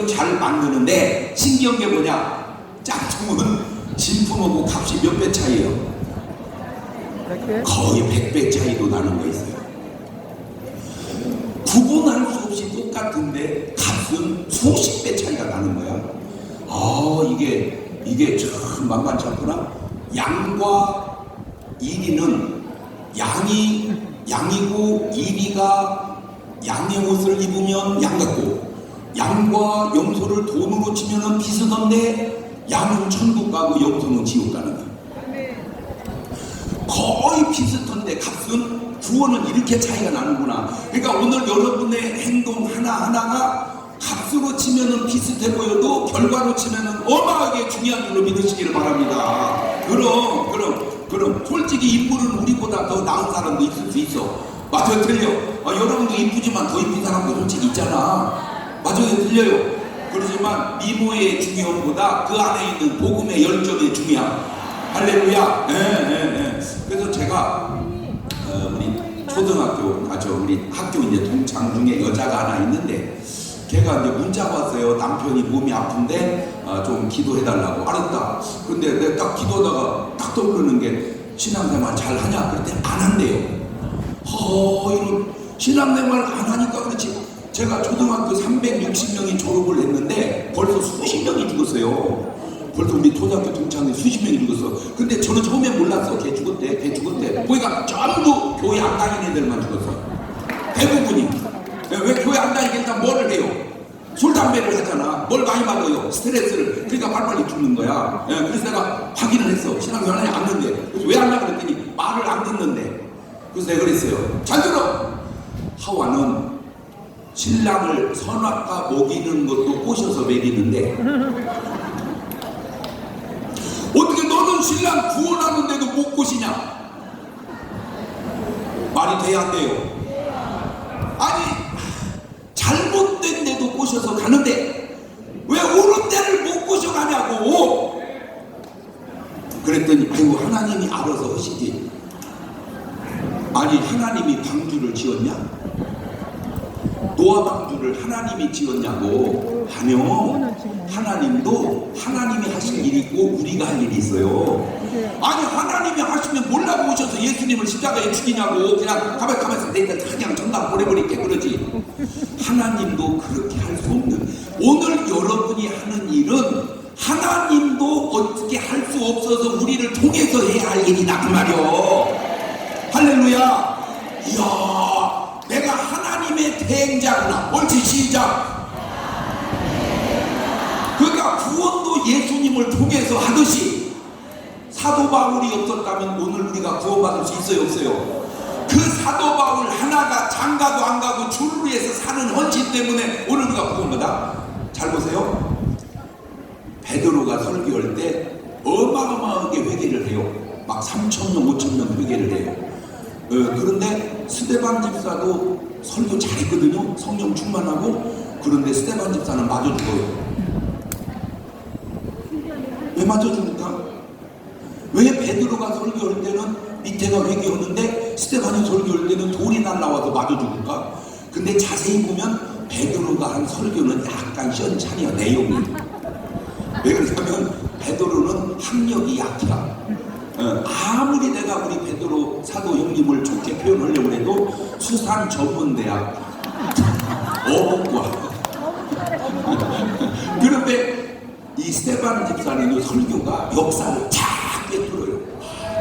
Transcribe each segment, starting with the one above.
잘 만드는데 신기한 게 뭐냐? 짝퉁은 진품하고 값이 몇 배 차이예요? 거의 100배 차이도 나는 거 있어요. 구분할 수 없이 똑같은데 값은 수십 배 차이가 나는 거야. 이게 참 만만치 않구나. 양과 이리는 양이고 이리가 양의 옷을 입으면 양 같고, 양과 염소를 돈으로 치면은 비슷한데 양은 천국 가고 염소는 지옥 가는 거야. 거의 비슷한데 값은 구원은 이렇게 차이가 나는구나. 그러니까 오늘 여러분의 행동 하나하나가 값으로 치면은 비슷해 보여도 결과로 치면은 어마하게 중요한 줄로 믿으시기를 바랍니다. 그럼 솔직히 인물은 우리보다 더 나은 사람도 있을 수 있어. 맞아요, 틀려. 여러분도 이쁘지만 더 이쁜 사람도 솔직히 있잖아. 맞아요, 틀려요. 그렇지만 미모의 중요함보다 그 안에 있는 복음의 열정의 중요함. 할렐루야. 네. 그래서 제가 우리 초등학교 우리 학교 이제 동창 중에 여자가 하나 있는데, 걔가 이제 문자가 왔어요. 남편이 몸이 아픈데 좀 기도해달라고. 알았다. 근데 내가 딱 기도하다가 딱 떠오르는 게, 신앙생활 잘 하냐? 그랬더니 안 한대요. 이런 신앙생활 안 하니까 그렇지. 제가 초등학교 360명이 졸업을 했는데 벌써 수십 명이 죽었어요. 벌써 우리 초등학교 동창회 수십 명이 죽었어. 근데 저는 처음에 몰랐어. 걔 죽었대. 보니까 전부 교회 안 다니는 애들만 죽었어. 대부분이. 왜 교회 안 다니게 일단 뭐를 해요? 술, 담배를 하잖아. 뭘 많이 받아요? 스트레스를. 그러니까 빨리빨리 죽는 거야. 그래서 내가 확인을 했어. 신앙생활 안 하는데. 그래서 왜 안 하냐 그랬더니 말을 안 듣는데. 그래서 내가 그랬어요. 잘 들어! 하와는 신랑을 선악과 먹이는 것도 꼬셔서 먹이는데, 어떻게 너는 신랑 구원하는데도 못 꼬시냐? 말이 돼야 안 돼요? 아니, 잘못된 데도 꼬셔서 가는데 왜 옳은 데를 못 꼬셔가냐고. 그랬더니 하나님이 알아서 하시지. 아니, 하나님이 방주를 지었냐? 노아 방주를 하나님이 지었냐고. 아니요, 하나님도 하나님이 하실 일이 있고 우리가 할 일이 있어요. 아니, 하나님이 하시면 몰라고 오셔서 예수님을 십자가에 죽이냐고. 그냥 가만있어 내가 그냥 정답 보내버릴게 그러지. 하나님도 그렇게 할 수 없는, 오늘 여러분이 하는 일은 하나님도 어떻게 할 수 없어서 우리를 통해서 해야 할 일이다 그 말이요. 할렐루야. 이야, 내가 하나님의 대행자구나. 옳지, 시작. 그러니까 구원도 예수님을 통해서 하듯이, 사도 바울이 없었다면 오늘 우리가 구원받을 수 있어요, 없어요? 그 사도 바울 하나가 장가도 안 가고 주를 위해서 사는 헌신 때문에 오늘 우리가 구원받아. 잘 보세요. 베드로가 설교할 때 어마어마하게 회개를 해요. 막 3,000명, 5,000명 회개를 해요. 그런데 스데반 집사도 설교 잘했거든요. 성령 충만하고. 그런데 스데반 집사는 맞아 죽어요. 왜 맞아 죽을까? 왜 베드로가 설교할 때는 밑에가 회개하는데 스데반이 설교할 때는 돌이 날라와서 맞아 죽을까? 근데 자세히 보면 베드로가 한 설교는 약간 시원찮아요, 내용이. 왜 그러냐면 베드로는 학력이 약해요. 아무리 내가 우리 베드로 사도 형님을 좋게 표현하려고 해도 수산 전문대학 어복과 그런데 이 스데반 집사님의 설교가 역사를 쫙 꿰뚫어요.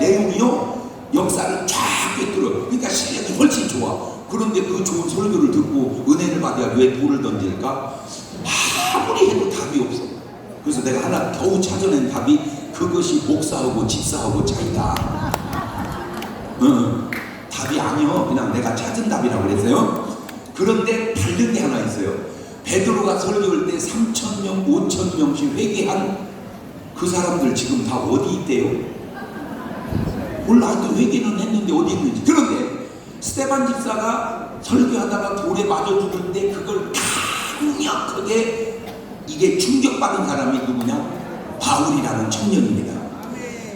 내용이요, 역사를 쫙 꿰뚫어요. 그러니까 실력이 훨씬 좋아. 그런데 그 좋은 설교를 듣고 은혜를 받아야 왜 돌을 던질까? 아무리 해도 답이 없어. 그래서 내가 하나 겨우 찾아낸 답이, 그것이 목사하고 집사하고 차이다. 답이 아니요, 그냥 내가 찾은 답이라고 그랬어요. 그런데 다른 게 하나 있어요. 베드로가 설교할 때 3,000명, 5,000명씩 회개한 그 사람들 지금 다 어디 있대요? 몰라. 하여튼 회개는 했는데 어디 있는지. 그런데 스데반 집사가 설교하다가 돌에 맞아 죽을 때 그걸 강력하게 이게 충격받은 사람이 누구냐? 바울이라는 청년입니다.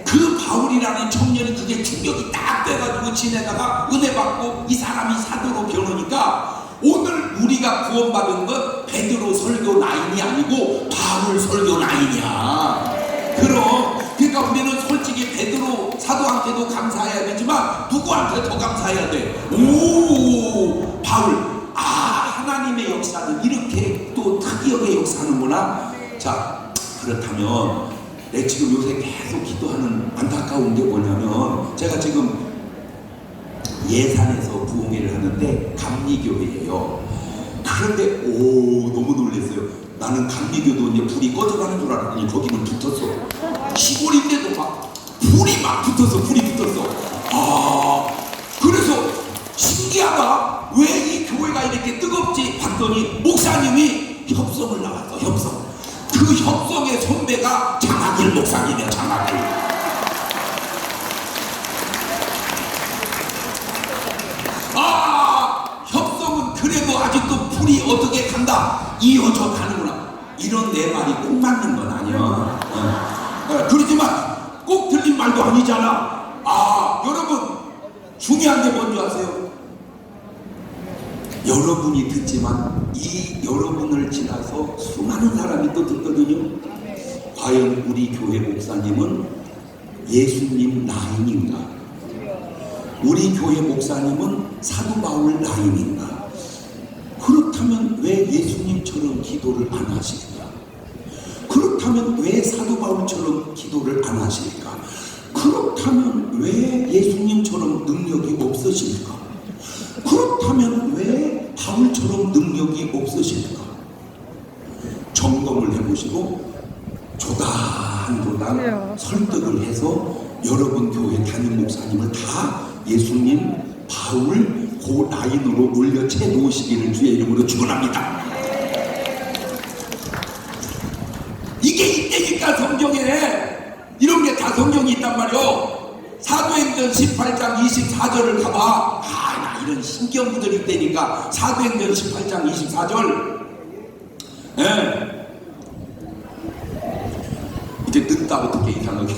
그 바울이라는 청년이 그게 충격이 딱 돼가지고 지내다가 은혜 받고 이 사람이 사도로 변하니까 오늘 우리가 구원받은 건 베드로 설교 라인이 바울 설교 나이냐. 그럼 그러니까 우리는 솔직히 베드로 사도한테도 감사해야 되지만 누구한테 더 감사해야 돼? 오, 바울. 하나님의 역사는 이렇게 또 특이하게 역사하는구나. 자, 그렇다면 내 지금 요새 계속 기도하는 안타까운 게 뭐냐면, 제가 지금 예산에서 부흥회를 하는데 감리교회예요. 그런데 너무 놀랐어요. 나는 감리교도 이제 불이 꺼져가는 줄 알았더니 거기는 붙었어. 시골인데도 막 불이 막 붙었어. 그래서 신기하다. 왜 이 교회가 이렇게 뜨겁지? 봤더니 목사님이 협성을 나왔어. 협성. 그 협성의 선배가 장학일 목사님이야. 장학일. 협성은 그래도 아직도 불이 어떻게 간다, 이어져 가는구나. 이런 내 말이 꼭 맞는 건 아니야. 그렇지만 꼭 들린 말도 아니잖아. 여러분, 중요한 게 뭔지 아세요? 여러분이 듣지만 이 여러분을 지나서 수많은 사람이 또 듣거든요. 과연 우리 교회 목사님은 예수님 라인인가? 우리 교회 목사님은 사도 바울 라인인가? 그렇다면 왜 예수님처럼 기도를 안 하실까? 그렇다면 왜 사도 바울처럼 기도를 안 하실까? 그렇다면 왜 예수님처럼 능력이 없으실까? 그렇다면 왜 바울처럼 능력이 없으실까? 점검을 해보시고 조당조당 설득을 해서 여러분 교회 담임 목사님을 다 예수님, 바울 그 라인으로 올려채 놓으시기를 주의 이름으로 축원합니다. 이게 있다니까. 성경에 이런 게 다 성경이 있단 말이요. 사도행전 18장 24절을 가봐. 나 이런 신기한구들이 있다니까. 사도행전 18장 24절. 이제 늦다 어떻게 이상하게.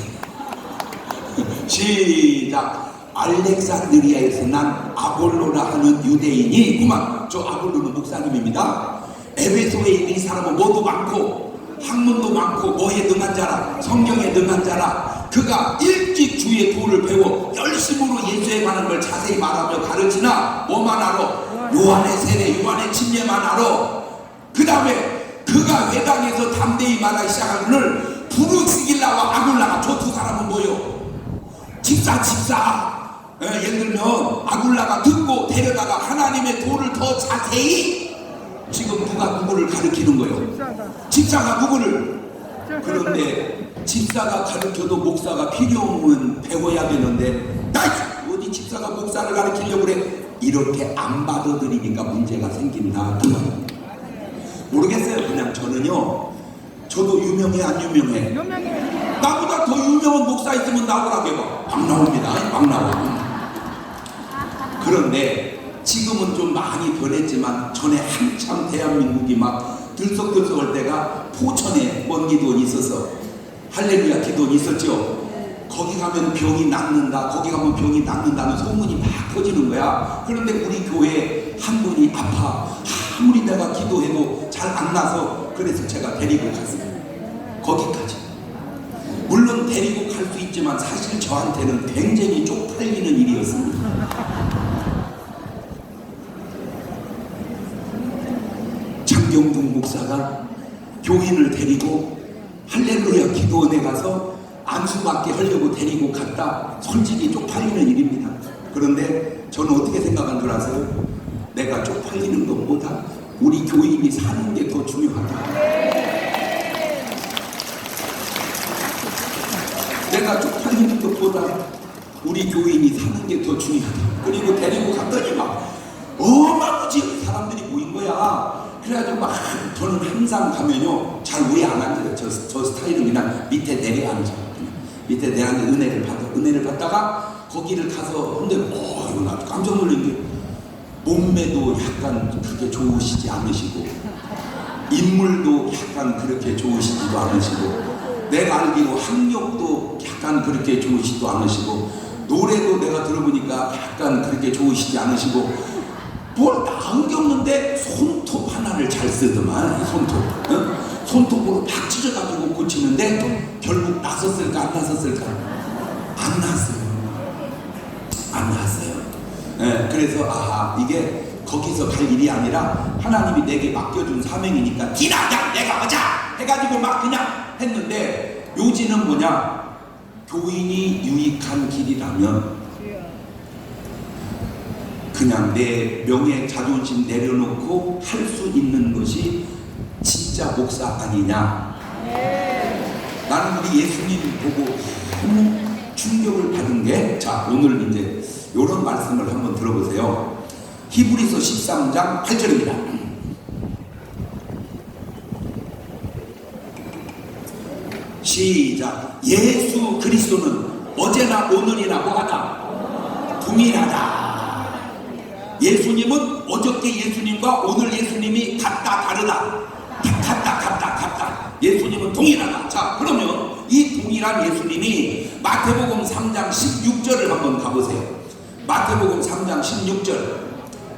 시작. 알렉산드리아에서 난 아볼로라 하는 유대인이 있구만. 저 아볼로는 목사님입니다. 에베소에 있는 이 사람은 뭐도 많고 학문도 많고 뭐에 능한 자라, 성경에 능한 자라. 그가 일찍 주의 도를 배워 열심으로 예수에 관한 걸 자세히 말하며 가르치나 뭐만 알아? 요한의 세례, 요한의 침례만 알아. 그 다음에 그가 회당에서 담대히 말하기 시작하기를 브루스길라와 아굴라가, 저 두 사람은 뭐요? 집사. 예를 들면 아굴라가 듣고 데려다가 하나님의 도를 더 자세히, 지금 누가 누구를 가르치는 거예요? 집사가 누구를? 그런데 집사가 가르쳐도 목사가 필요 없는 배워야 되는데 어디 집사가 목사를 가르치려고 그래? 이렇게 안 받아들이니까 문제가 생긴다. 모르겠어요. 그냥 저는요, 저도 유명해 안 유명해? 나보다 더 유명한 목사 있으면 나오라고 해봐. 막 나옵니다. 막 나와. 그런데 지금은 좀 많이 변했지만 전에 한참 대한민국이 막 들썩들썩할 때가 포천에 먼 기도원이 있어서 할렐루야 기도원이 있었죠. 거기 가면 병이 낫는다, 거기 가면 병이 낫는다는 소문이 막 퍼지는 거야. 그런데 우리 교회 한 분이 아파. 아무리 내가 기도해도 잘 안 나서, 그래서 제가 데리고 갔어요. 거기까지. 물론 데리고 갈 수 있지만 사실 저한테는 굉장히 쪽팔리는 일이었습니다. 장경동 목사가 교인을 데리고 할렐루야 기도원에 가서 안수받게 하려고 데리고 갔다. 솔직히 쪽팔리는 일입니다. 그런데 저는 어떻게 생각한 줄 아세요? 내가 쪽팔리는 것보다 우리 교인이 사는 게 더 중요하다. 내가 쪽팔리는 것보다 우리 교인이 사는 게 더 중요하다. 그리고 데리고 갔더니 막 어마무지 사람들이 모인 거야. 그래가지고 막 저는 항상 가면요 잘 위에 안 앉아요. 저 스타일은 그냥 밑에 내려 앉아. 밑에 내려 앉아 은혜를 받다가 거기를 가서 근데 이거 나 깜짝 놀란 게 몸매도 약간 그렇게 좋으시지 않으시고 인물도 약간 그렇게 좋으시지도 않으시고 내가 알기로 학력도 약간 그렇게 좋으시지도 않으시고 노래도 내가 들어보니까 약간 그렇게 좋으시지 않으시고 뭘 나은 게 없는데 손톱 하나를 잘 쓰더만. 손톱 손톱으로 팍 찢어가지고 고치는데 결국 났었을까 안 났었을까? 안 났어요. 안 났어요. 네, 그래서 이게 거기서 갈 일이 아니라 하나님이 내게 맡겨준 사명이니까 기나 그냥 내가 하자 해가지고 막 그냥 했는데, 요지는 뭐냐? 교인이 유익한 길이라면 그냥 내 명예 자존심 내려놓고 할 수 있는 것이 진짜 목사 아니냐? 나는 우리 예수님 보고 너무 충격을 받은 게, 자 오늘 이제 이런 말씀을 한번 들어보세요. 히브리서 13장 8절입니다. 시작. 예수 그리스도는 어제나 오늘이나 뭐하다? 동일하다. 예수님은 어저께 예수님과 오늘 예수님이 같다 다르다? 같다. 예수님은 동일하다. 자 그러면 이 동일한 예수님이 마태복음 3장 16절을 한번 가보세요. 마태복음 3장 16절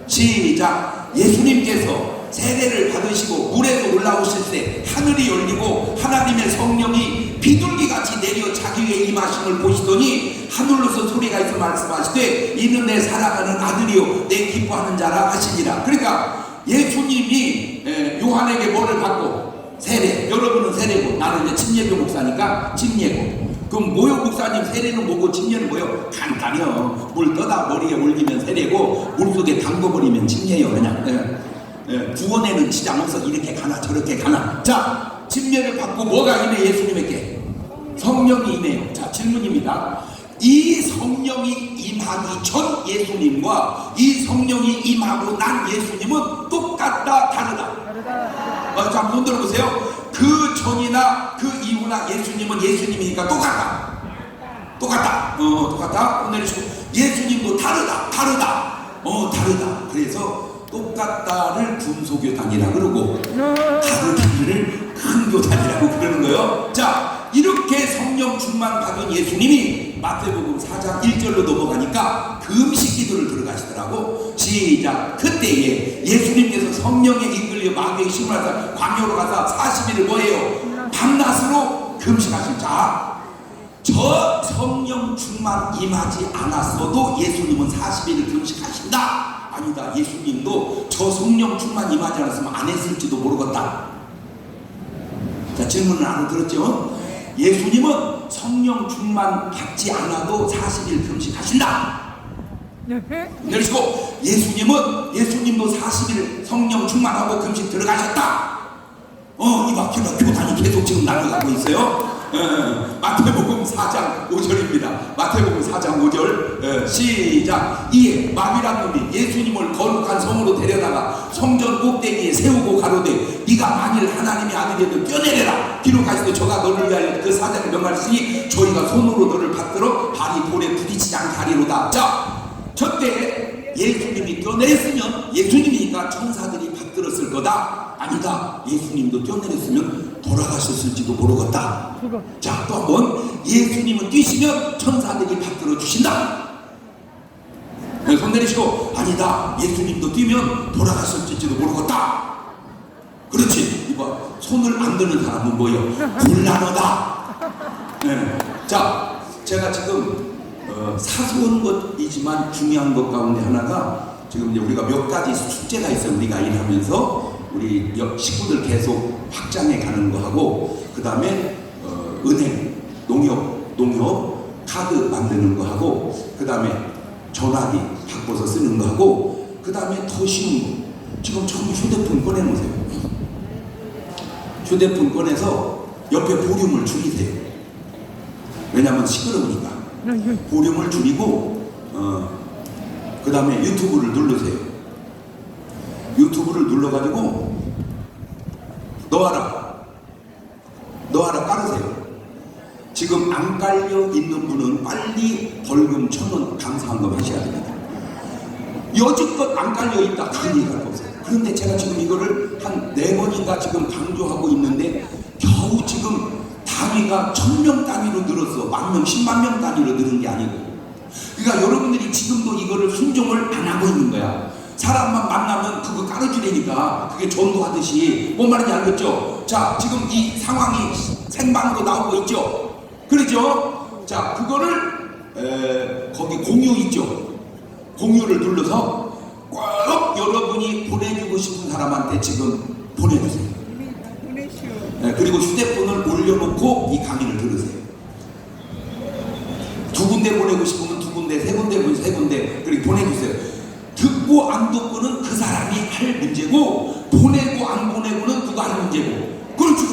시작. 예수님께서 세례를 받으시고 물에서 올라오실 때 하늘이 열리고 하나님의 성령이 비둘기같이 내려 자기 위에 임하심을 보시더니 하늘로서 소리가 있어 말씀하시되 이는 내 사랑하는 아들이요 내 기뻐하는 자라 하시니라. 그러니까 예수님이 요한에게 뭐를 받고? 세례. 여러분은 세례고 나는 이제 침례교 목사니까 침례고. 그럼 뭐요? 목사님 세례는 뭐고 침례는 뭐요? 간단해요. 물 떠다 머리에 올리면 세례고 물속에 담궈버리면 침례요. 그냥 구원에는 지장 없어. 이렇게 가나 저렇게 가나. 자 침례를 받고 뭐가 임해? 예수님에게 성령이 임해요. 자 질문입니다. 이 성령이 임하기 전 예수님과 이 성령이 임하고 난 예수님은 똑같다 다르다? 자 손 들어보세요. 그 전이나 그 이후나 예수님은 예수님이니까 똑같다. 똑같다. 내리시고 예수님도 다르다. 다르다. 그래서 똑같다를 군소교단이라 그러고 다르다를 큰교단이라고 그러는 거예요. 자 이렇게 성령 충만 받은 예수님이 마태복음 4장 1절로 넘어가니까 금식 기도를 들어가시더라고. 시작. 그때에 예수님께서 성령에 이끌려 마귀의 힘을 하사 광야로 가서 40일을 뭐예요? 밤낮으로 금식하신. 자, 저 성령 충만 임하지 않았어도 예수님은 40일을 금식하신다. 아니다. 예수님도 저 성령 충만 임하지 않았으면 안 했을지도 모르겠다. 자 질문을 알아들었죠? 예수님은 성령 충만 받지 않아도 40일 금식하신다. 내리시고 예수님도 40일 성령 충만하고 금식 들어가셨다. 이거 교단이 계속 지금 날아가고 있어요. 마태복음 4장 5절입니다. 마태복음 4장 5절 시작. 이에 마귀란 놈이 예수님을 거룩한 성으로 데려다가 성전 꼭대기에 세우고 가로되 네가 만일 하나님의 아들이면 뛰어내려라. 기록하시되 저가 너를 위하여 그 사자를 명하시니 저희가 손으로 너를 받들어 발이 돌에 부딪히지 않게 하리로다. 자 저때 예수님이 뛰어내렸으면 예수님이니까 천사들이 받들었을 거다. 아니다. 예수님도 뛰어내렸으면 돌아가셨을지도 모르겠다. 자 또 한번 예수님은 뛰시면 천사들이 받들어 주신다. 손 내리시고 아니다. 예수님도 뛰면 돌아가셨을지도 모르겠다. 그렇지. 이거 손을 안 드는 사람은 뭐예요? 곤란하다. 자 제가 지금 사소한 것이지만 중요한 것 가운데 하나가 지금 이제 우리가 몇 가지 숙제가 있어요. 우리가 일하면서 우리 식구들 계속 확장해 가는 거 하고 그 다음에 은행, 농협 카드 만드는 거 하고 그 다음에 전화기 바꿔서 쓰는 거 하고 그 다음에 더 쉬운 거 지금 전부 휴대폰 꺼내놓으세요. 휴대폰 꺼내서 옆에 볼륨을 줄이세요. 왜냐하면 시끄러우니까 볼륨을 줄이고 그 다음에 유튜브를 누르세요. 유튜브를 눌러가지고 너하라 깔으세요. 지금 안 깔려 있는 분은 빨리 벌금 1,000원 감사한금 하셔야 됩니다. 여지껏 안 깔려 있다 그런 얘기가 없어요. 그런데 제가 지금 이거를 한 4번인가 지금 강조하고 있는데 겨우 지금 단위가 1,000명 단위로 늘었어. 10,000명, 10만 명 단위로 늘은 게 아니고. 그러니까 여러분들이 지금도 이거를 순종을 안 하고 있는 거야. 사람만 만나면 그거 깔아주려니까 그게 전도하듯이 뭔 말인지 알겠죠? 자, 지금 이 상황이 생방으로 나오고 있죠. 그렇죠? 자, 그거를 거기 공유 있죠. 공유를 눌러서 꼭 여러분이 보내주고 싶은 사람한테 지금 보내주세요. 그리고 휴대폰을 올려놓고 이 강의를 들으세요. 두 군데 보내고 싶으면 두 군데, 세 군데 보내고 세 군데 그렇게 보내주세요. 듣고 안 듣고는 그 사람이 할 문제고, 보내고 안 보내고는 누가 할 문제고. 그렇지.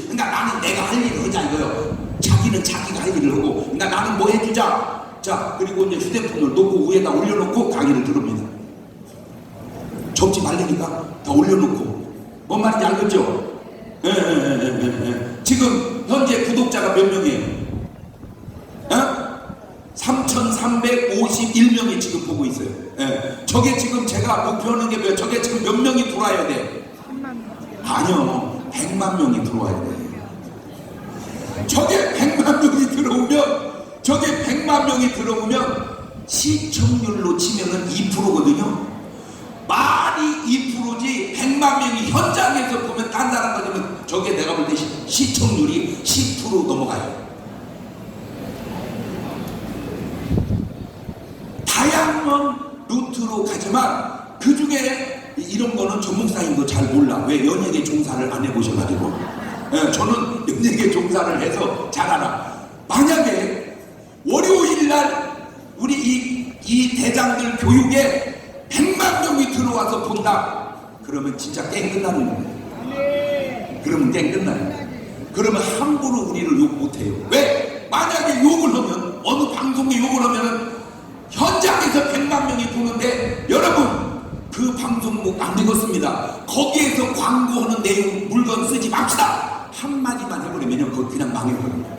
그러니까 나는 내가 할 일을 하자 이거요. 자기는 자기가 할 일을 하고, 그러니까 나는 뭐 해주자. 자, 그리고 이제 휴대폰을 놓고 위에다 올려놓고 강의를 들읍니다. 접지 말라니까 다 올려놓고. 뭔 말인지 알겠죠? 지금 현재 구독자가 몇 명이에요? 3,351명이 지금 보고 있어요. 저게 지금 제가 목표하는 게 뭐예요? 저게 지금 몇 명이 들어와야 돼? 아니요, 100만 명이 들어와야 돼. 저게 100만 명이 들어오면, 저게 100만 명이 들어오면 시청률로 치면은 2%거든요. 말이 2%지 100만 명이 현장에서 보면 딴 사람 가지면 저게 내가 볼 때 시청률이 10% 넘어가요. 다양한 루트로 가지만 그 중에 이런 거는 전문가인 거 잘 몰라. 왜? 연예계 종사를 안 해보셔가지고. 저는 연예계 종사를 해서 잘 알아. 만약에 월요일날 우리 이 대장들 교육에 100만 명이 들어와서 본다. 그러면 진짜 게임 끝나는 거예요. 그러면 게임 끝나요. 그러면 함부로 우리를 욕 못해요. 왜? 만약에 욕을 하면, 어느 방송에 욕을 하면은 현장에서 100만 명이 보는데, 여러분 그 방송국 안 되겠습니다. 거기에서 광고하는 내용 물건 쓰지 맙시다. 한마디만 해버리면 그거 그냥 망해버립니다.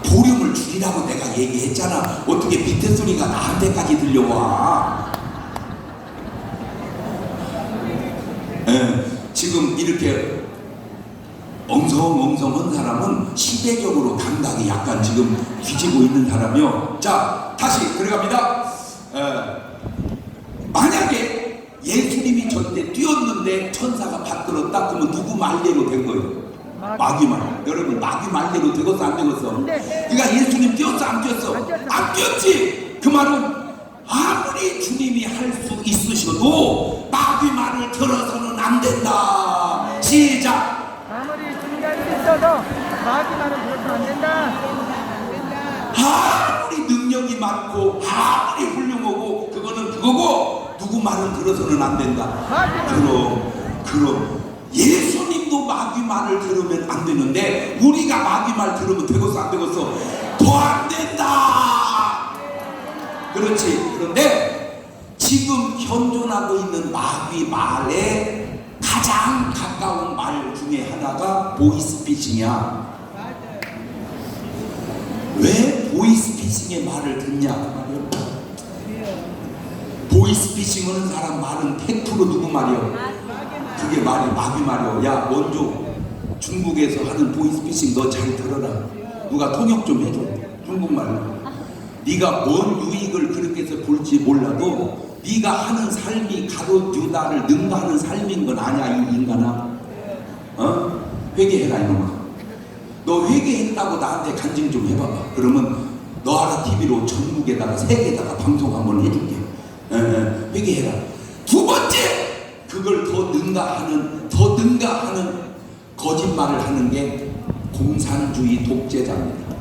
보륨을 줄이라고 내가 얘기했잖아. 어떻게 밑에 소리가 나한테까지 들려와. 지금 이렇게 엉성엉성한 사람은 시대적으로 감각이 약간 지금 뒤지고 있는 사람이요. 자, 다시 들어갑니다. 만약에 예수님이 저때 뛰었는데 천사가 받들었다 그러면 누구 말대로 된 거예요? 마귀 말. 여러분, 마귀 말대로 되겠어 안 되겠어? 그러니까 예수님 뛰었어 안 뛰었어? 안 뛰었지. 그 말은 아무리 주님이 할 수 있으셔도 마귀 말을 들어서는 안 된다. 시작. 아무리 주님이 할 수 있어도 마귀 말은 들어서는 안 된다. 아무리 능력이 많고 아무리 훌륭하고 그거는 그거고 누구 말은 들어서는 안 된다. 그럼 예수님도 마귀 말을 들으면 안 되는데 우리가 마귀 말 들으면 되겠어 안 되겠어? 더 안 된다. 그렇지. 그런데 지금 현존하고 있는 마귀 말에 가장 가까운 말 중에 하나가 보이스피싱이야. 왜 보이스피싱의 말을 듣냐 말이야. 보이스피싱 하는 사람 말은 100% 누구 말이야? 그게 말이 마귀 말이야. 야, 먼저 중국에서 하는 보이스피싱 너 잘 들어라. 누가 통역 좀 해줘. 중국말로. 네가 뭔 유익을 그렇게 해서 볼지 몰라도 네가 하는 삶이 가롯 유다를 능가하는 삶인 건 아냐 이 인간아. 회개해라 이놈아. 너 회개했다고 나한테 간증 좀 해봐봐. 그러면 너하라 TV로 전국에다가 세계에다가 방송 한번 해줄게. 회개해라. 두 번째, 그걸 더 능가하는 거짓말을 하는 게 공산주의 독재자입니다.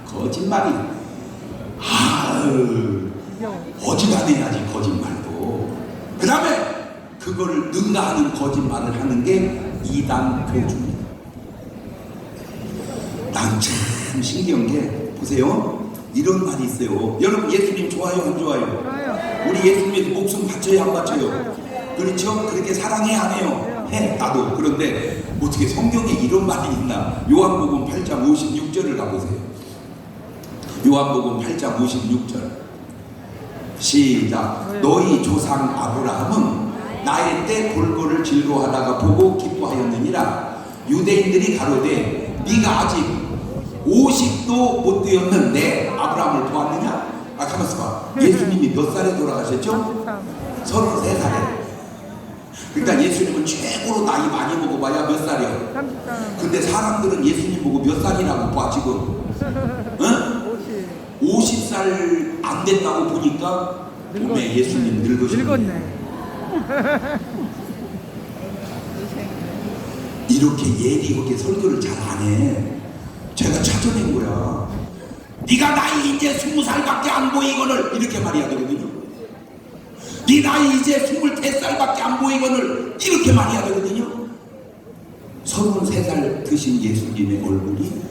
거짓말이 어지간해야지 거짓말도. 그 다음에 그거를 능가하는 거짓말을 하는 게 이단 교주입니다. 난 참 신기한 게 보세요. 이런 말이 있어요. 여러분 예수님 좋아요 안 좋아요? 우리 예수님의 목숨 바쳐요 안 바쳐요? 그렇죠? 그렇게 사랑해 안 해요? 해. 나도. 그런데 어떻게 성경에 이런 말이 있나? 요한복음 8장 56절을 가보세요. 요한복음 8장 56절 시작. 너희 조상 아브라함은 나의 때 볼거를 즐거워하다가 보고 기뻐하였느니라. 유대인들이 가로되 네가 아직 50도 못 되었는데 아브라함을 보았느냐? 아, 가만있어 봐. 예수님이 몇 살에 돌아가셨죠? 33, 33살에. 그러니까 예수님은 최고로 나이 많이 먹어봐야 몇 살이요? 33, 근데 사람들은 예수님 보고 몇 살이라고 봐 지금? 응? 50. 50살 안 됐다고 보니까 몸에 예수님 늙으셨네. 늙었네. 이렇게 예리하게 설교를 잘 안 해. 제가 찾아낸 거야. 네가 나이 이제 20살밖에 안 보이거늘 이렇게 말해야 되거든요. 네 나이 이제 23살밖에 안 보이거늘 이렇게 말해야 되거든요. 33살 드신 예수님의 얼굴이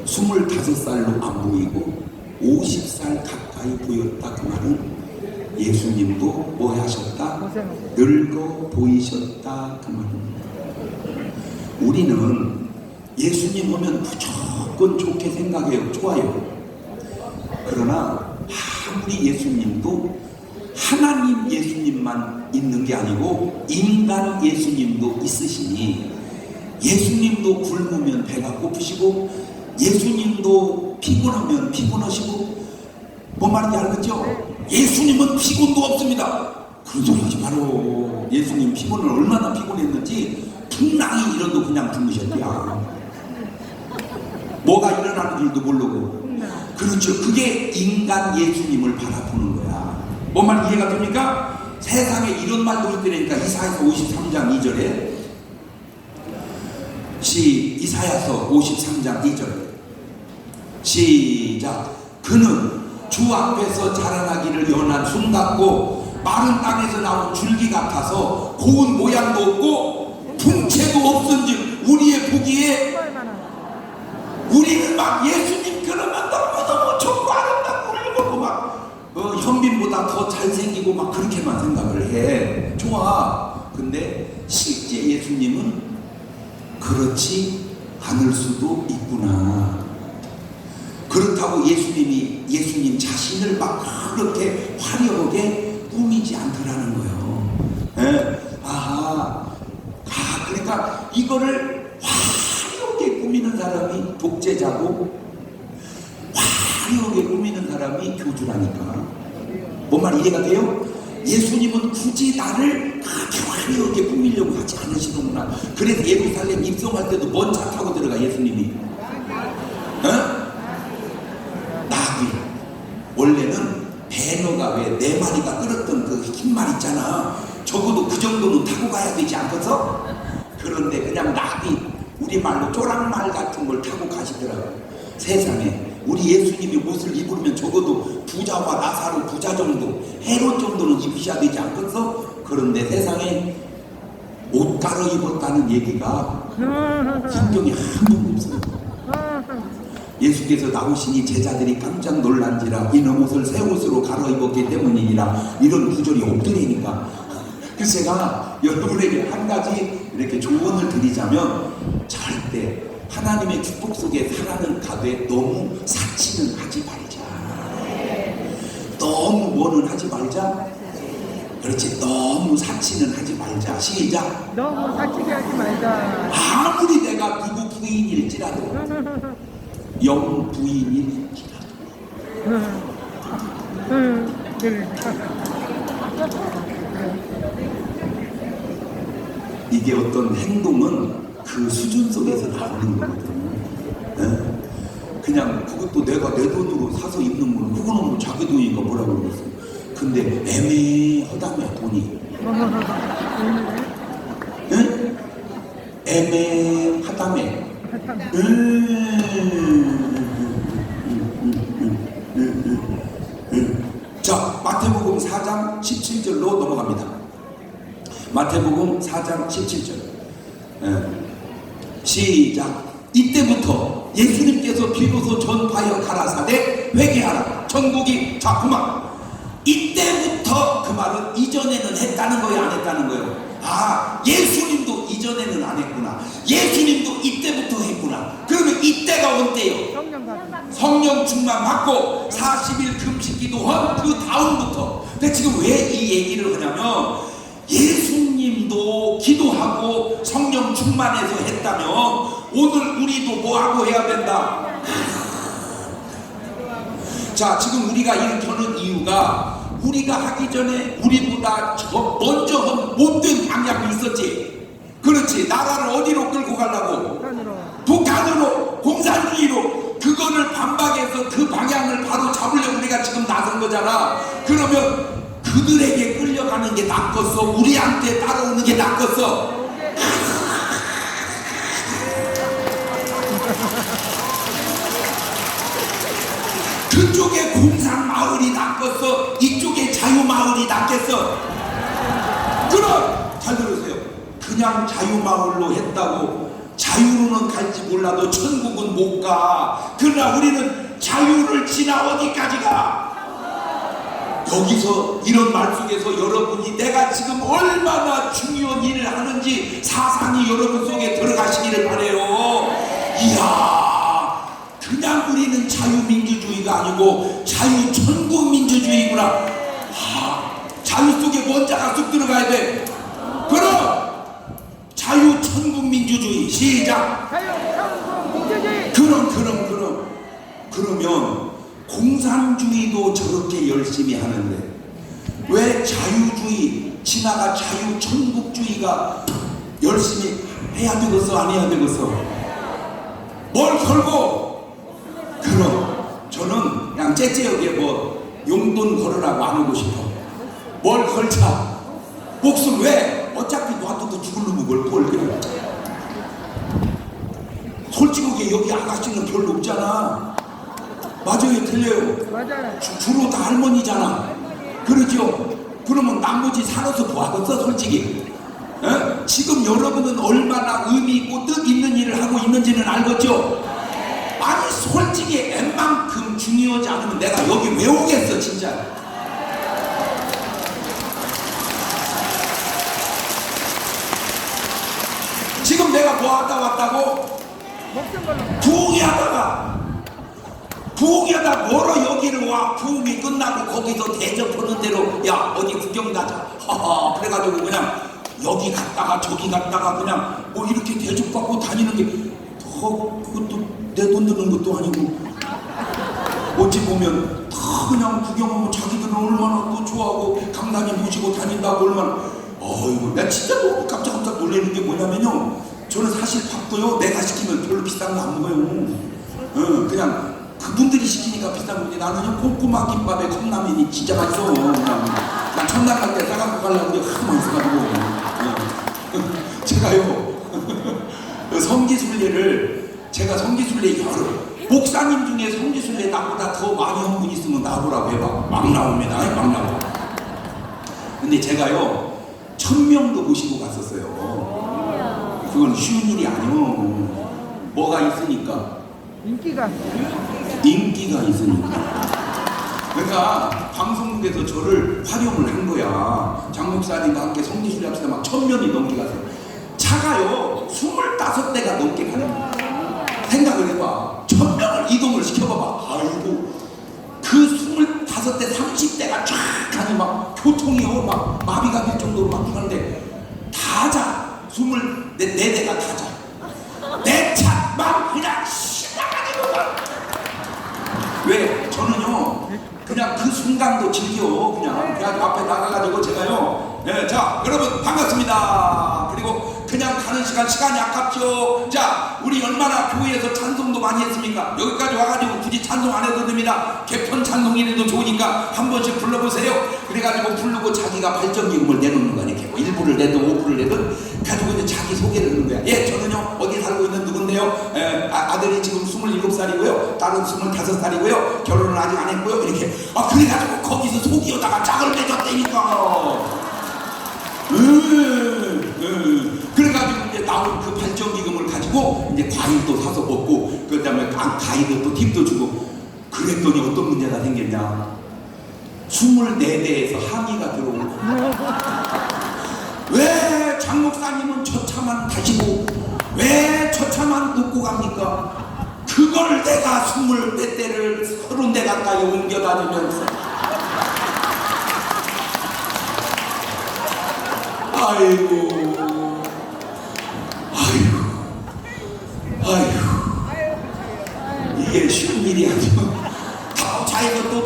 25살로 안 보이고 50살 가까이 보였다. 그 말은 예수님도 뭐 하셨다? 늙어 보이셨다. 그 말입니다. 우리는 예수님 오면 무조건 좋게 생각해요. 좋아요. 그러나 아무리 예수님도 하나님 예수님만 있는 게 아니고 인간 예수님도 있으시니 예수님도 굶으면 배가 고프시고 예수님도 피곤하면 피곤하시고 뭔 말인지 알겠죠? 예수님은 피곤도 없습니다. 그런 소리 하지 마라. 예수님 피곤을 얼마나 피곤했는지 풍랑이 일어도 그냥 주무셨대요. 뭐가 일어나는 줄도 모르고. 그렇죠. 그게 인간 예수님을 바라보는 거야. 뭔 말 이해가 됩니까? 세상에 이런 말도 있더라니까. 이사야서 53장 2절에 이사야서 53장 2절 시작. 그는 주 앞에서 자라나기를 연한 순 같고 마른 땅에서 나온 줄기 같아서 고운 모양도 없고 풍채도 없은즉 우리의 보기에 우리는 막 예수님 그러면 너무너무 좋고 아름답고 훌륭하고 막 현빈보다 더 잘생기고 막 그렇게만 생각을 해. 좋아. 근데 실제 예수님은 그렇지 않을 수도 있구나. 그렇다고 예수님 자신을 막 그렇게 화려하게 꾸미지 않더라는 거예요. 예? 그러니까 이거를 화려하게 꾸미는 사람이 독재자고 화려하게 꾸미는 사람이 교주라니까. 뭔 말 이해가 돼요? 예수님은 굳이 나를 그렇게 화려하게 꾸미려고 하지 않으시는구나. 그래서 예루살렘 입성할 때도 뭔 차 타고 들어가 예수님이? 나귀. 원래는 배너가 왜 네 마리가 끌었던 그 흰 말 있잖아. 적어도 그 정도는 타고 가야 되지 않겠어? 그런데 그냥 나귀, 우리말로 쪼랑말 같은 걸 타고 가시더라고요. 세상에 우리 예수님이 옷을 입으면 적어도 부자와 나사로 부자 정도, 헤롯 정도는 입으셔야 되지 않겠어? 그런데 세상에 옷 갈아입었다는 얘기가 성경에 한 번도 없어요. 예수께서 나오시니 제자들이 깜짝 놀란지라 이놈 옷을 새 옷으로 갈아입었기 때문이니라. 이런 구절이 없더라니까. 그래서 제가 여러분에게 한 가지 이렇게 조언을 드리자면, 절대 하나님의 축복 속에 살아는 가되 너무 사치는 하지 말자. 너무 뭐는 하지 말자. 그렇지. 너무 사치는 하지 말자. 시작. 너무 사치게 하지 말자. 아무리 내가 누구 부인일지라도 영 부인일지라도 그래. 이게 어떤 행동은 그 수준 속에서 나오는 거거든요. 네? 그냥 그것도 내가 내 돈으로 사서 입는 거는 그거는 뭐 자기 돈이니까 뭐라고 그러겠어요. 근데 애매하다며 돈이. 네? 애매하다며. 자, 마태복음 4장 17절로 넘어갑니다. 마태복음 4장 17절. 시작. 이때부터 예수님께서 비로소 전파하여 가라사대 회개하라. 천국이 자꾸만. 이때부터 그 말은 이전에는 했다는 거예요, 안 했다는 거예요? 예수님도 이전에는 안 했구나. 예수님도 이때부터 했구나. 그러면 이때가 언제요? 성령 충만 받고 40일 금식 기도한 그 다음부터. 근데 지금 왜 이 얘기를 하냐면, 예수님도 기도하고 성령 충만해서 했다면 오늘 우리도 뭐하고 해야 된다? 자, 지금 우리가 이렇게 하는 이유가 우리가 하기 전에 우리보다 먼저 한 못된 방향이 있었지. 그렇지. 나라를 어디로 끌고 가려고? 북한으로, 공산주의로. 그거를 반박해서 그 방향을 바로 잡으려고 우리가 지금 나선 거잖아. 그러면 그들에게 끌려가는 게 낫겠어? 우리한테 따라오는 게 낫겠어? 그쪽에 공산 마을이 낫겠어? 이쪽에 자유 마을이 낫겠어? 그럼 잘 들으세요. 그냥 자유 마을로 했다고 자유로는 갈지 몰라도 천국은 못 가. 그러나 우리는 자유를 지나 어디까지 가? 여기서 이런 말 속에서 여러분이 내가 지금 얼마나 중요한 일을 하는지 사상이 여러분 속에 들어가시기를 바래요. 이야, 그냥 우리는 자유민주주의가 아니고 자유천국민주주의구나. 자유 속에 뭔 자가 쑥 들어가야 돼. 그럼 자유천국민주주의 시작. 자유천국민주주의. 그러면 공산주의도 저렇게 열심히 하는데 왜 자유주의 지나가 자유천국주의가 열심히 해야 되겠어? 안 해야 되겠어? 뭘 걸고? 그럼 저는 그냥 째째하게 용돈 걸으라고 안 하고 싶어. 뭘 걸자? 목숨. 왜? 어차피 놔둬도 죽을 놈은 뭘 그래. 솔직하게 여기 아가씨는 별로 없잖아. 맞아요, 틀려요? 맞아요. 주로 다 할머니잖아. 그러죠? 그러면 나머지 살아서 뭐하겠어, 솔직히? 에? 지금 여러분은 얼마나 의미 있고 뜻 있는 일을 하고 있는지는 알겠죠? 아니, 솔직히 웬만큼 중요하지 않으면 내가 여기 왜 오겠어, 진짜? 지금 내가 뭐 하다 왔다고? 먹던 걸로. 부엌에다 뭐로 여기를 와. 부엌이 끝나고 거기서 대접하는 대로 야 어디 구경 가자. 하하. 그래가지고 그냥 여기 갔다가 저기 갔다가 그냥 뭐 이렇게 대접받고 다니는 게 그것도 내 돈 드는 것도 아니고 어찌 보면 다 그냥 구경하면 자기들은 얼마나 또 좋아하고 강남이 모시고 다닌다고 얼마나. 어이구, 나 진짜 너무 깜짝깜짝 놀라는 게 뭐냐면요, 저는 사실 밥도요 내가 시키면 별로 비싼 거 안 먹어요. 그냥 그분들이 시키니까 비싼 건데 나는요 꼼꼼한 김밥에 컵라면이 진짜 맛있어. 그냥 난 첫날 갈 때 싸갖고 가려고 하도 맛있어가지고. 제가요 성지순례를 제가 성지순례 여러 목사님 중에 성지순례 나보다 더 많이 한 분 있으면 나보라고 해봐. 막 나옵니다. 막 나와. 근데 제가요 1000명도 모시고 갔었어요. 그건 쉬운 일이 아니요. 뭐가 있으니까? 인기가 있으니까. 그러니까 방송국에서 저를 활용을 한 거야. 장 목사님과 함께 성지순례 합시다. 막 1000명이 넘게 갔어요. 차가요 25대가 넘게 가는 거야. 생각을 해봐. 1000명을 이동을 시켜봐봐. 아이고, 그 25대 30대가 쫙 가니 막 교통이요 막 마비가 될 정도로 막 가는데 다 자. 24대가 다 자. 내 차 막 그냥 신나가지고 막. 왜? 저는요 그냥 그 순간도 즐겨. 그냥 앞에 나가가지고 제가요, 네, 자 여러분 반갑습니다. 그리고 그냥 가는 시간이 아깝죠. 자, 우리 얼마나 교회에서 찬송도 많이 했습니까? 여기까지 와가지고 굳이 찬송 안 해도 됩니다. 개편 찬송이라도 좋으니까 한 번씩 불러보세요. 그래가지고 부르고 자기가 발전기금을 내놓는 거야. 이렇게 뭐 1부를 내든 5부를 내든 가지고 이제 자기 소개를 하는 거야. 예, 저는요 어디 살고 있는 누군데요. 아들이 지금 27살이고요 딸은 25살이고요 결혼을 아직 안 했고요. 이렇게 그래가지고 거기서 속이어다가 짝을 맺었다니까. 그래가지고 이제 나온 그 발전기금을 가지고 이제 과일도 사서 먹고 그 다음에 가이드 또 팁도 주고. 그랬더니 어떤 문제가 생겼냐, 24대에서 항의가 들어오고. 왜 장 목사님은 저 차만 타시고 왜 저 차만 놓고 갑니까? 그걸 내가 24대를 30대 가까이 옮겨 다니면서 아이고 이게 쉬운 일이 아니고 차에서 또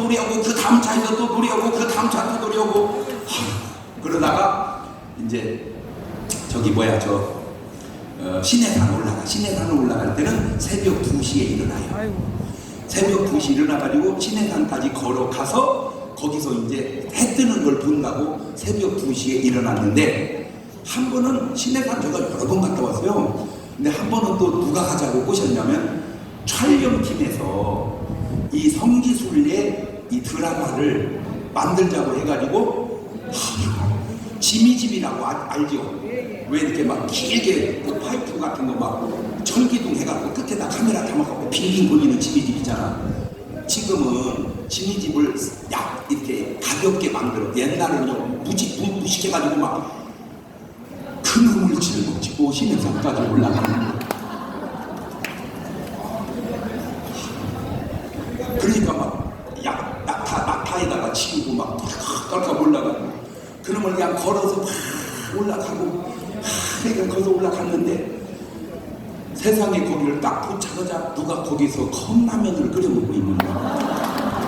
그러다가 이제 저기 뭐야 시내산 올라갈 때는 새벽 2시에 일어나요. 아이고. 새벽 2시 일어나가지고 시내산까지 걸어가서 거기서 이제 해 뜨는 걸 본다고 새벽 2시에 일어났는데, 한 번은 시내산 제가 여러 번 갔다 왔어요. 근데 한 번은 또 누가 가자고 꼬셨냐면, 촬영팀에서 이 성지순례 이 드라마를 만들자고 해가지고, 지미집이라고 알죠? 왜 이렇게 막 길게 그 파이프 같은 거 막 전기둥 해갖고 끝에다 카메라 담아갖고 빙빙 돌리는 지미집이잖아. 지금은 지미집을 약 이렇게 가볍게 만들어. 옛날에는 무식해가지고 막 큰 흙을 짊어지고 시내산까지 올라가는 거. 그러니까 막 낙타에다가 치우고 막 덜컥 올라가고, 그러면 그냥 걸어서 막 올라가고, 그러니까 거기서 올라갔는데, 세상에 거기를 딱 도착하자 누가 거기서 컵라면을 끓여 먹고 있는 거야.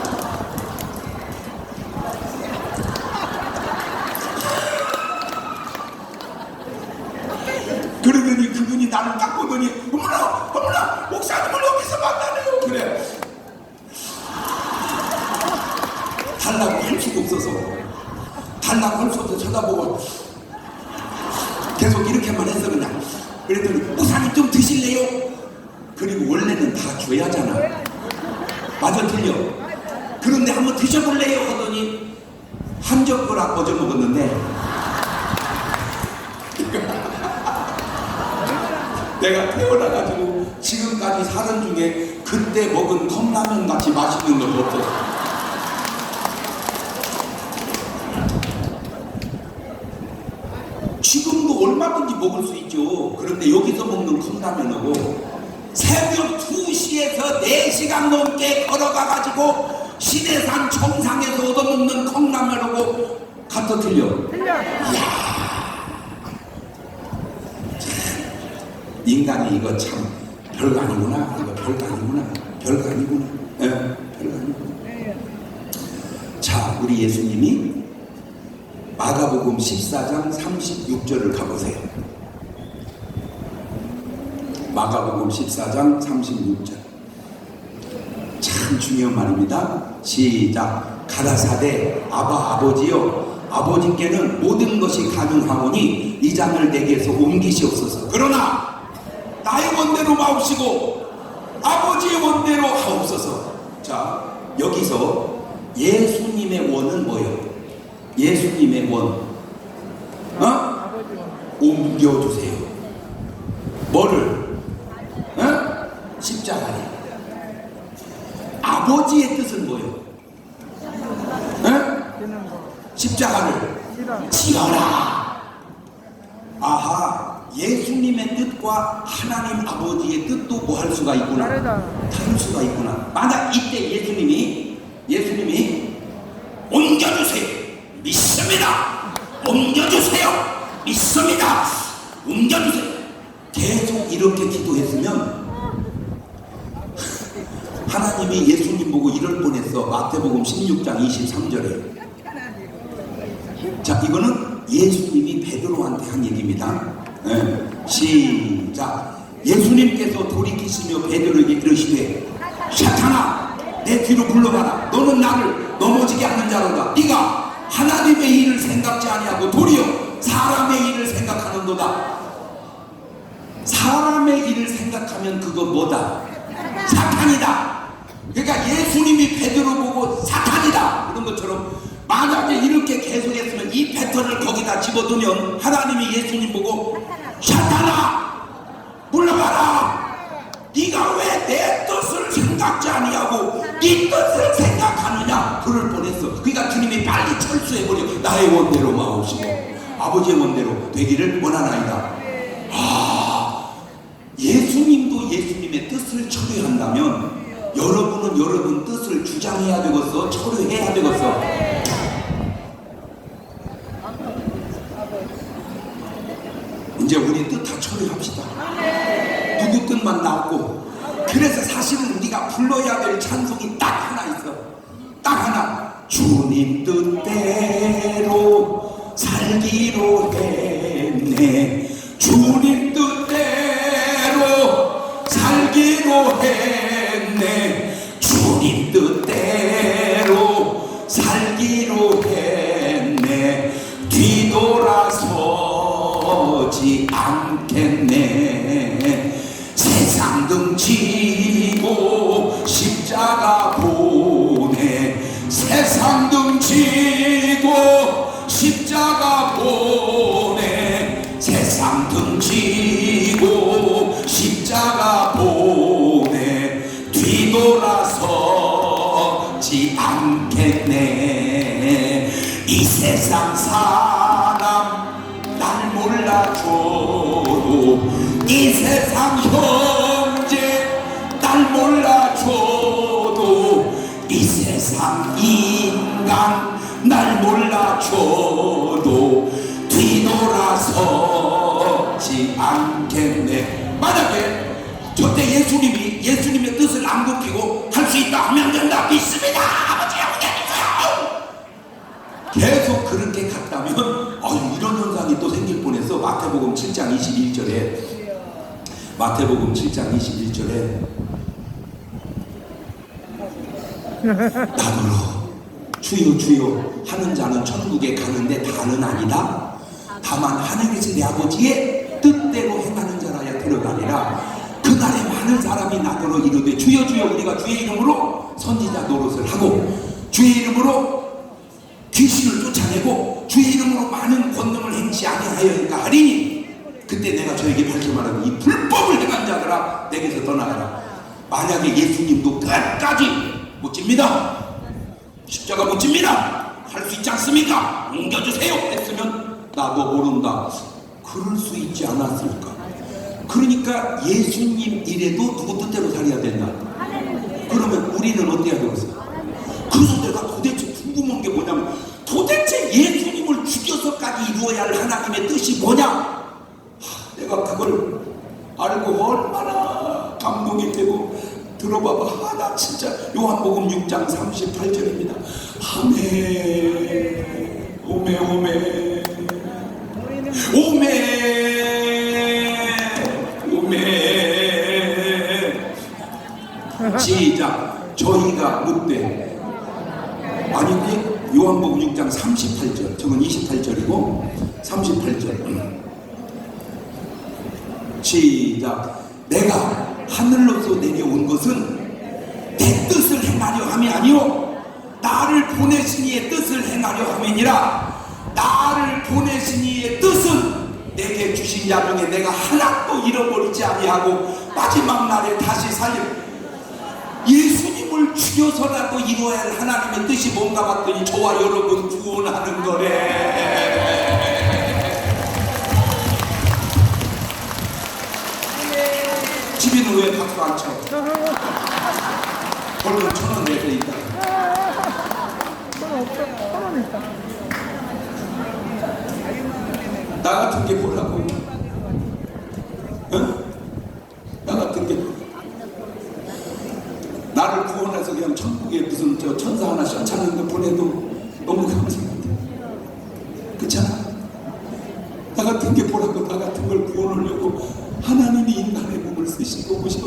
그러더니 그분이 나를 딱 보더니, 어머나 목사님을 여기서 만나네요. 그래, 달라고 할 수가 없어서 쳐다보고 계속 이렇게만 했어. 그냥 그랬더니, 목사님 좀 드실래요? 그리고 원래는 다 줘야 하잖아. 맞아, 틀려. 그런데 한번 드셔볼래요? 하더니 한 젓가락 얹어 먹었는데 내가 태어나가지고 지금까지 사는 중에 그때 먹은 컵라면 같이 맛있는 건 없어. 지금도 얼마든지 먹을 수 있죠. 그런데 여기서 먹는 컵라면하고 새벽 2시에서 4시간 넘게 걸어가가지고 시내산 정상에서 얻어먹는 컵라면하고 갖다 틀려. 이야, 인간이 이거 참 별거 아니구나. 이거 별거 아니구나. 별거 아니구나. 별거 아니구나. 자, 우리 예수님이 마가복음 14장 36절을 가보세요. 마가복음 14장 36절. 참 중요한 말입니다. 시작. 가라사대 아버지여, 아버지께는 모든 것이 가능하오니 이 잔을 내게서 옮기시옵소서. 그러나 나의 원대로 마옵시고 아버지의 원대로 하옵소서. 자, 여기서 예수님의 원은 뭐예요? 예수님의 원, 옮겨주세요. 뭐를? 십자가를. 아버지의 뜻은 뭐예요? 십자가를 지어라. 아하, 예수님의 뜻과 하나님 아버지의 뜻도 뭐 할 수가 있구나. 다를 수가 있구나. 만약 이때 예수님이 옮겨주세요. 믿습니다. 옮겨주세요. 믿습니다. 옮겨주세요. 계속 이렇게 기도했으면 하나님이 예수님 보고 이럴 뻔했어. 마태복음 16장 23절에. 자, 이거는 예수님이 베드로한테 한 얘기입니다. 시작. 예수님께서 돌이키시며 베드로에게 이르시되, 사탄아, 내 뒤로 물러가라. 너는 나를 넘어지게 하는 자로다. 네가 하나님의 일을 생각지 아니하고 도리어 사람의 일을 생각하는도다. 사람의 일을 생각하면 그거 뭐다? 사탄이다. 그러니까 예수님이 베드로 보고 사탄이다 그런 것처럼, 만약에 이렇게 계속했으면 이 패턴을 거기다 집어두면 하나님이 예수님 보고 사탄아 물러가라. 네가 왜 내 뜻을 생각지 아니하고 네 뜻을 생각하느냐 그럴 뻔했어. 그러니까 주님이 빨리 철수해버려. 나의 원대로 마옵시고 아버지의 원대로 되기를 원하나이다. 예수님도 예수님의 뜻을 처리한다면 여러분은 여러분 뜻을 주장해야 되겠어? 처리해야 되겠어? 이제 우리 뜻 다 처리합시다. 누구 뜻만 나오고. 그래서 사실은 우리가 불러야 될 찬송이 딱 하나 있어. 딱 하나. 주님 뜻대로 살기로 했네. 주님 뜻대로 살기로 했네. 주님 뜻대로 살기로 했네. 뒤돌아서지 않겠네. 세상 등지고 십자가 보내. 세상 등지고 십자가 보내. 세상 등지고 십자가 보내. 뒤돌아서지 않겠네. 이 세상 사람 날 몰라줘도, 이 세상 형제 날 몰라줘도, 이 세상 인간 날 몰라줘도 뒤돌아서지 않겠네. 만약에 저때 예수님의 뜻을 안 굽히고 할 수 있다 하면 된다. 믿습니다. 아버지의 은혜니까요. 계속 그렇게 갔다면 이런 현상이 또 생길 뻔해서 마태복음 7장 21절에 마태복음 7장 21절에 나더러 주여 주여 하는 자는 천국에 가는데 다는 아니다. 다만 하늘에서 내 아버지의 뜻대로 행하는 자라야 들어가리라. 그날에 많은 사람이 나더러 이르되 주여 주여 우리가 주의 이름으로 선지자 노릇을 하고 주의 이름으로 귀신을 쫓아내고 주의 이름으로 많은 권능을 행치 아니하여인가 하리니 그때 내가 저에게 밝히 말하는 이 불법을 행한 자들아 내게서 떠나가라. 만약에 예수님도 끝까지 못 집니다. 십자가 못 집니다. 할 수 있지 않습니까? 옮겨주세요 했으면 나도 모른다. 그럴 수 있지 않았을까? 그러니까 예수님 이래도 누구 뜻대로 살아야 된다. 그러면 우리는 어떻게 해야 되겠어? 그래서 내가 도대체 궁금한 게 뭐냐면 도대체 예수님을 죽여서까지 이루어야 할 하나님의 뜻이 뭐냐? 내가 그걸 알고 얼마나 감동이 되고 들어봐봐. 나 진짜 요한복음 6장 38절입니다. 아멘 오메 오메 오메 오메. 시작. 저희가 묻되 아닌데 요한복음 6장 38절 저건 28절이고 38절 시작. 내가 하늘로서 내려온 것은 내 뜻을 행하려 함이 아니요 나를 보내신 이의 뜻을 행하려 함이니라. 나를 보내신 이의 뜻은 내게 주신 자 중에 내가 하나도 잃어버리지 아니하고 마지막 날에 다시 살려. 예수님을 죽여서라도 이루어야 할 하나님의 뜻이 뭔가 봤더니 저와 여러분 구원하는 거래. 집에는 왜 박수 안 쳐? 벌금 1,000원 내서 있다. 천원 있다. 나 같은 게 뭐라고? 응? 나 같은 게 나를 구원해서 그냥 천국에 무슨 저 천사 하나씩 찾는 거 보내도 너무 감사한데. 그렇잖아. 나 같은 게 뭐라고? 나 같은 걸 구원하려고 하나님이 인간의 몸을 쓰시고 오셔.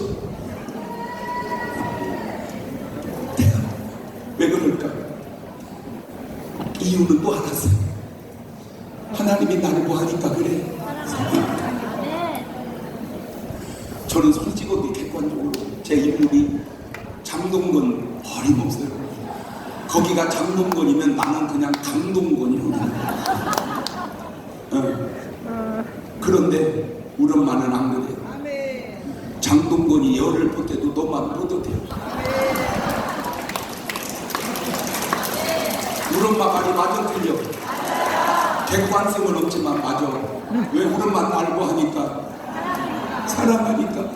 왜 그럴까? 이유는 또 알았어요. 하나님이 나를 뭐 하니까 그래? 저는 솔직하게 객관적으로 제 인물이 장동건 어림없어요. 거기가 장동건이면 나는 그냥 강동건이거든. 그런데 우리 엄마는 안 그래. 장동건이 열을 뻗대도 너만 뻗어도 돼요. 우리 엄마 말이 맞아 틀려. 객관성은 없지만 맞아. 왜 우리 엄마는 알고 하니까 사랑하니까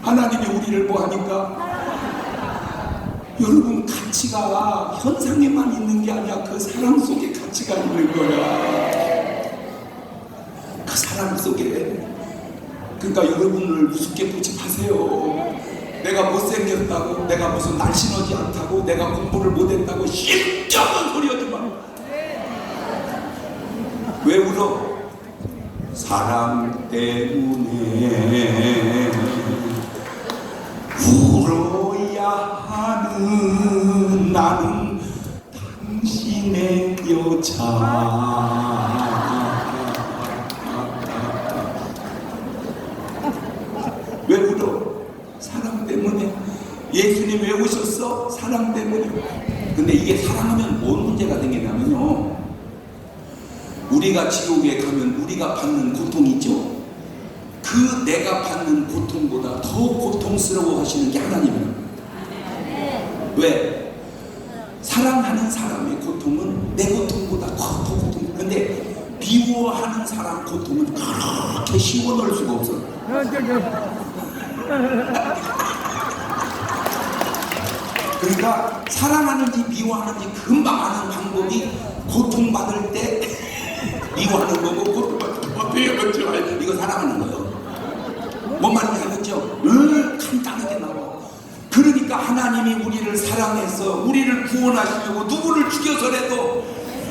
하나님이 우리를 뭐 하니까. 여러분 가치가 현상에만 있는 게 아니야. 그 사랑 속에 가치가 있는 거야. 그 사랑 속에. 그러니까 여러분을 우습게 보지 마세요. 내가 못생겼다고, 내가 무슨 날씬하지 않다고, 내가 공부를 못했다고 힘없는 소리 하지 마. 왜 울어? 사랑 때문에 울어야 하는 나는 당신의 여자. 왜 울어? 사랑 때문에. 예수님 왜 오셨어? 사랑 때문에. 근데 이게 사랑하면 뭔 문제가 생기냐면요, 우리가 지옥에 가면 우리가 받는 고통이 있죠. 그 내가 받는 고통보다 더 고통스러워 하시는 게 하나님이에요. 왜? 사랑하는 사람의 고통은 내 고통보다 더 고통. 근데 미워하는 사람 고통은 그렇게 시원할 수가 없어. 그러니까 사랑하는지 미워하는지 금방 아는 방법이 고통받을 때 미워하는 거고, 고통받을 때 이거 사랑하는 거예요. 뭔 말인지 알겠죠? 간단하게 나와. 그러니까 하나님이 우리를 사랑해서 우리를 구원하시려고 누구를 죽여서라도,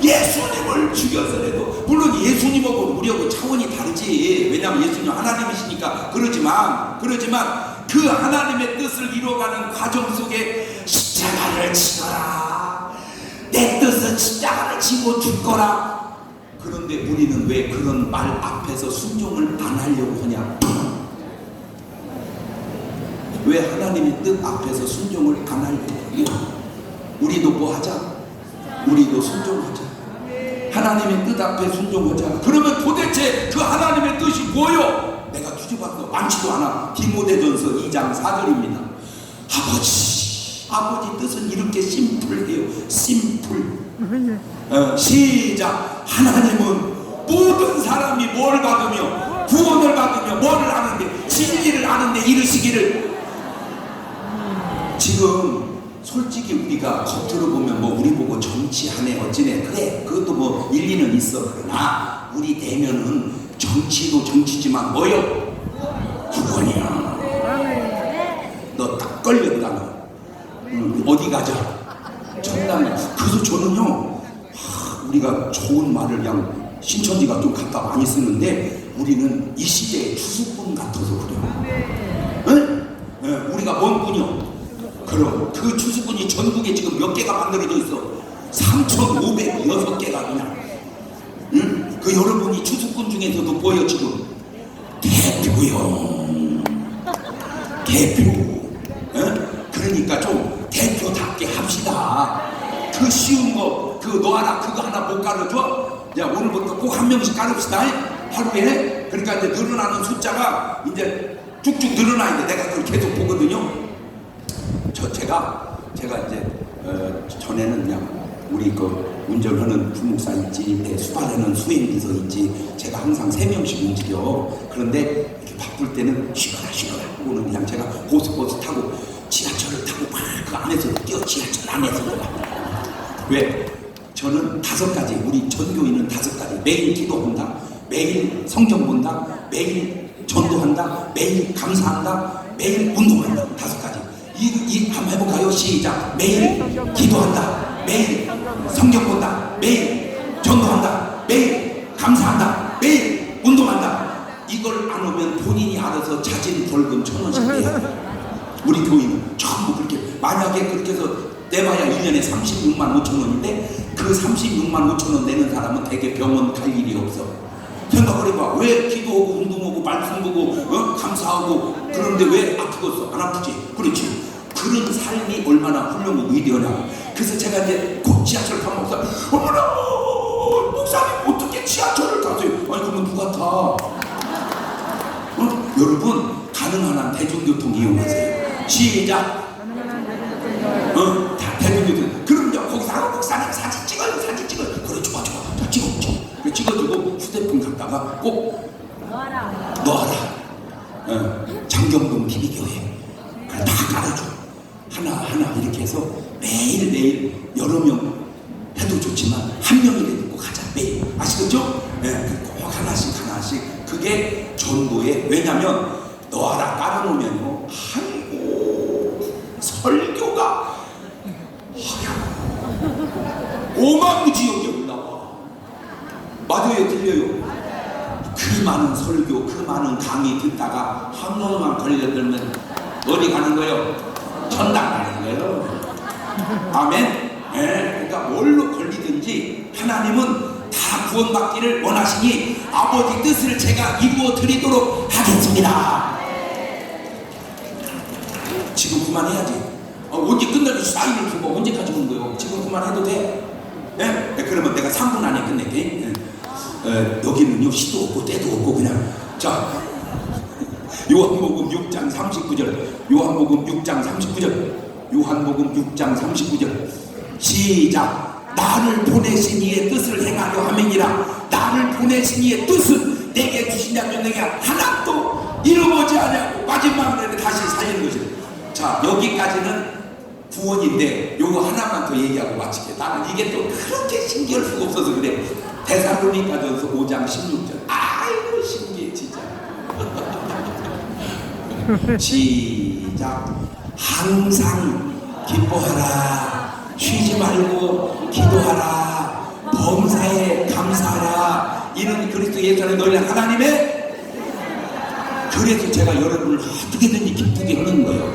예수님을 죽여서라도, 물론 예수님하고 우리하고 차원이 다르지. 왜냐하면 예수님 하나님이시니까. 그러지만 그 하나님의 뜻을 이루어가는 과정 속에 십자가를 치거라, 내 뜻은 십자가를 치고 죽거라. 그런데 우리는 왜 그런 말 앞에서 순종을 안 하려고 하냐? 왜 하나님의 뜻 앞에서 순종을 안 하려고 하냐? 우리도 뭐 하자? 우리도 순종하자. 하나님의 뜻 앞에 순종하자. 그러면 도대체 그 하나님의 뜻이 뭐요? 내가 뒤져봤어. 많지도 않아. 디모데전서 2장 4절입니다. 아버지 뜻은 이렇게 심플해요. 심플. 시작. 하나님은 모든 사람이 뭘 받으며 구원을 받으며 뭐를 아는데, 진리를 아는데 이르시기를. 지금 솔직히 우리가 겉으로 보면 뭐 우리 보고 정치하네 어찌네, 그래 그것도 뭐 일리는 있어. 그러나 우리 내면은 정치도 정치지만 뭐요? 구원이야. 너 딱 걸렸다 너. 어디 가자? 정당히. 그래서 저는요, 우리가 좋은 말을 그냥 신천지가 좀 갖다 많이 쓰는데, 우리는 이 시대의 추수꾼 같아서 그래요. 응? 우리가 뭔 분이요? 그럼 그 추수꾼이 전국에 지금 몇 개가 만들어져 있어? 3,506개가 그냥. 응? 그 여러분이 추수꾼 중에서도 보여 지금 대표요. 대표. 응? 그러니까 좀 대표답게 합시다. 그 쉬운 거, 그 너 하나 그거 하나 못 가르쳐? 야, 오늘부터 꼭 한 명씩 가릅시다. 하루에. 그러니까 이제 늘어나는 숫자가 이제 쭉쭉 늘어나야 돼. 내가 그걸 계속 보거든요. 제가 이제 전에는 그냥 우리 그 운전하는 부목사 있지, 내 수발하는 수행비서 있지, 제가 항상 3명씩 움직여. 그런데 이렇게 바쁠 때는 쉬거라 하고는 그냥 제가 고속버스 타고 지하철을 타고 막 그 안에서 뛰어. 지하철 안에서. 왜? 저는 5가지, 우리 전교인은 5가지. 매일 기도한다, 매일 성경 본다, 매일 전도한다, 매일 감사한다, 매일 운동한다. 5가지. 이 한번 해볼까요? 시작. 매일 기도한다, 매일 성경 본다, 매일 전도한다, 매일 감사한다, 매일 운동한다. 이걸 안 오면 본인이 알아서 자진 벌금 1,000원씩 내요. 우리 교인은 전부 그렇게. 만약에 그렇게 해서 내봐야 1년에 36만 5천 원인데 그 36만 5천 원 내는 사람은 대개 병원 갈 일이 없어. 생각을 해봐. 왜 기도하고 운동하고 말씀 보고 감사하고 그런데 왜 아프겠어? 안 아프지? 그렇지. 그런 삶이 얼마나 훌륭하고 위대하냐. 그래서 제가 이제 곧 지하철 타면 어머나 목사님 어떻게 지하철을 타세요? 아니 그러면 누가 타? 여러분 가능한 한 대중교통 이용하세요. 시작. 다 대중교통. 그럼 이제 거기서 목사님 사진 찍어요. 그래 좋아. 자 찍어주고 휴대폰 갖다가 꼭 넣어라. 장경동 TV교회 다 깔아줘. 하나 이렇게 해서 매일 여러 명 해도 좋지만 한 명이라도 꼭 하자. 매일. 아시겠죠? 꼭 하나씩. 그게 전도에. 왜냐면 넣어라 깔아놓으면요, 한국 설교가 어마무지하게 올라와. 맞아요, 틀려요? 그 많은 설교, 그 많은 강의 듣다가 한 번만 걸려들면 어디 가는 거예요? 천당 가는 거예요. 아멘. 예, 그러니까 뭘로 걸리든지 하나님은 다 구원받기를 원하시니 아버지 뜻을 제가 이루어 드리도록 하겠습니다. 지금 그만해야지. 언제 끝날지 사인을 주고 언제까지 오는 거예요? 지금 그만해도 돼? 예? 그러면 내가 3분 안에 끝낼게. 여기는요 시도 없고 때도 없고 그냥 자 요한복음 6장 39절 요한복음 6장 39절 요한복음 6장 39절 시작. 나를 보내신 이의 뜻을 행하려 함이니라. 나를 보내신 이의 뜻은 내게 주신 자 중 내게 하나도 잃어보지 않냐고 마지막으로 다시 살리는 거죠. 자, 여기까지는 구원인데 요거 하나만 더 얘기하고 마칠게. 나는 이게 또 그렇게 신기할 수가 없어서 그래. 데살로니가전서 5장 16절. 아이고 신기해 진짜. 시작. 항상 기뻐하라. 쉬지 말고 기도하라. 범사에 감사하라. 이는 그리스도 예수 안에 너희는 하나님의. 그래서 제가 여러분을 어떻게든지 기쁘게 하는 거예요.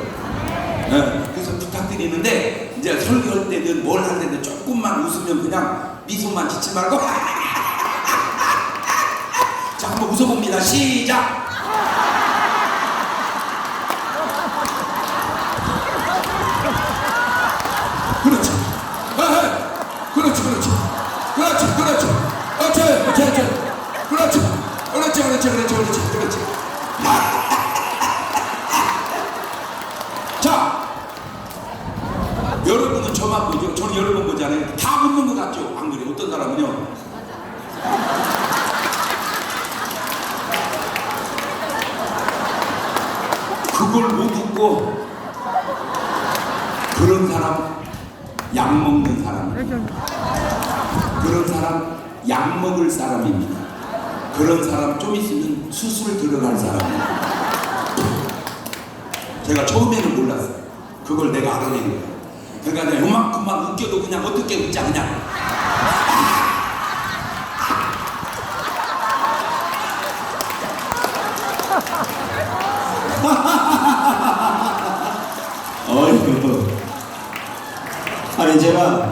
그래서 부탁드리는데 이제 설교할 때든 뭘 할 때든 조금만 웃으면 그냥 미소만 짓지 말고 자 한번 웃어봅니다. 시작. 그렇지. 그렇지. 그렇지. 그렇지. 그렇지. 그렇지. 그렇지. 그렇지. 자, 여러분은 저만 보죠. 저는 여러 번 보지 않아요. 다 웃는 것 같죠? 안 그래요? 어떤 사람은요? 그걸 못 웃고 그런 사람 약 먹는 사람입니다. 그런 사람 약 먹을 사람입니다. 그런 사람 좀 있으면 수술 들어갈 사람입니다. 제가 처음에는 몰랐어요. 그걸 내가 알아낸 거예요. 그러니까 내가 요만큼만 웃겨도 그냥 어떻게 웃자 그냥. 어이구. 아니 제가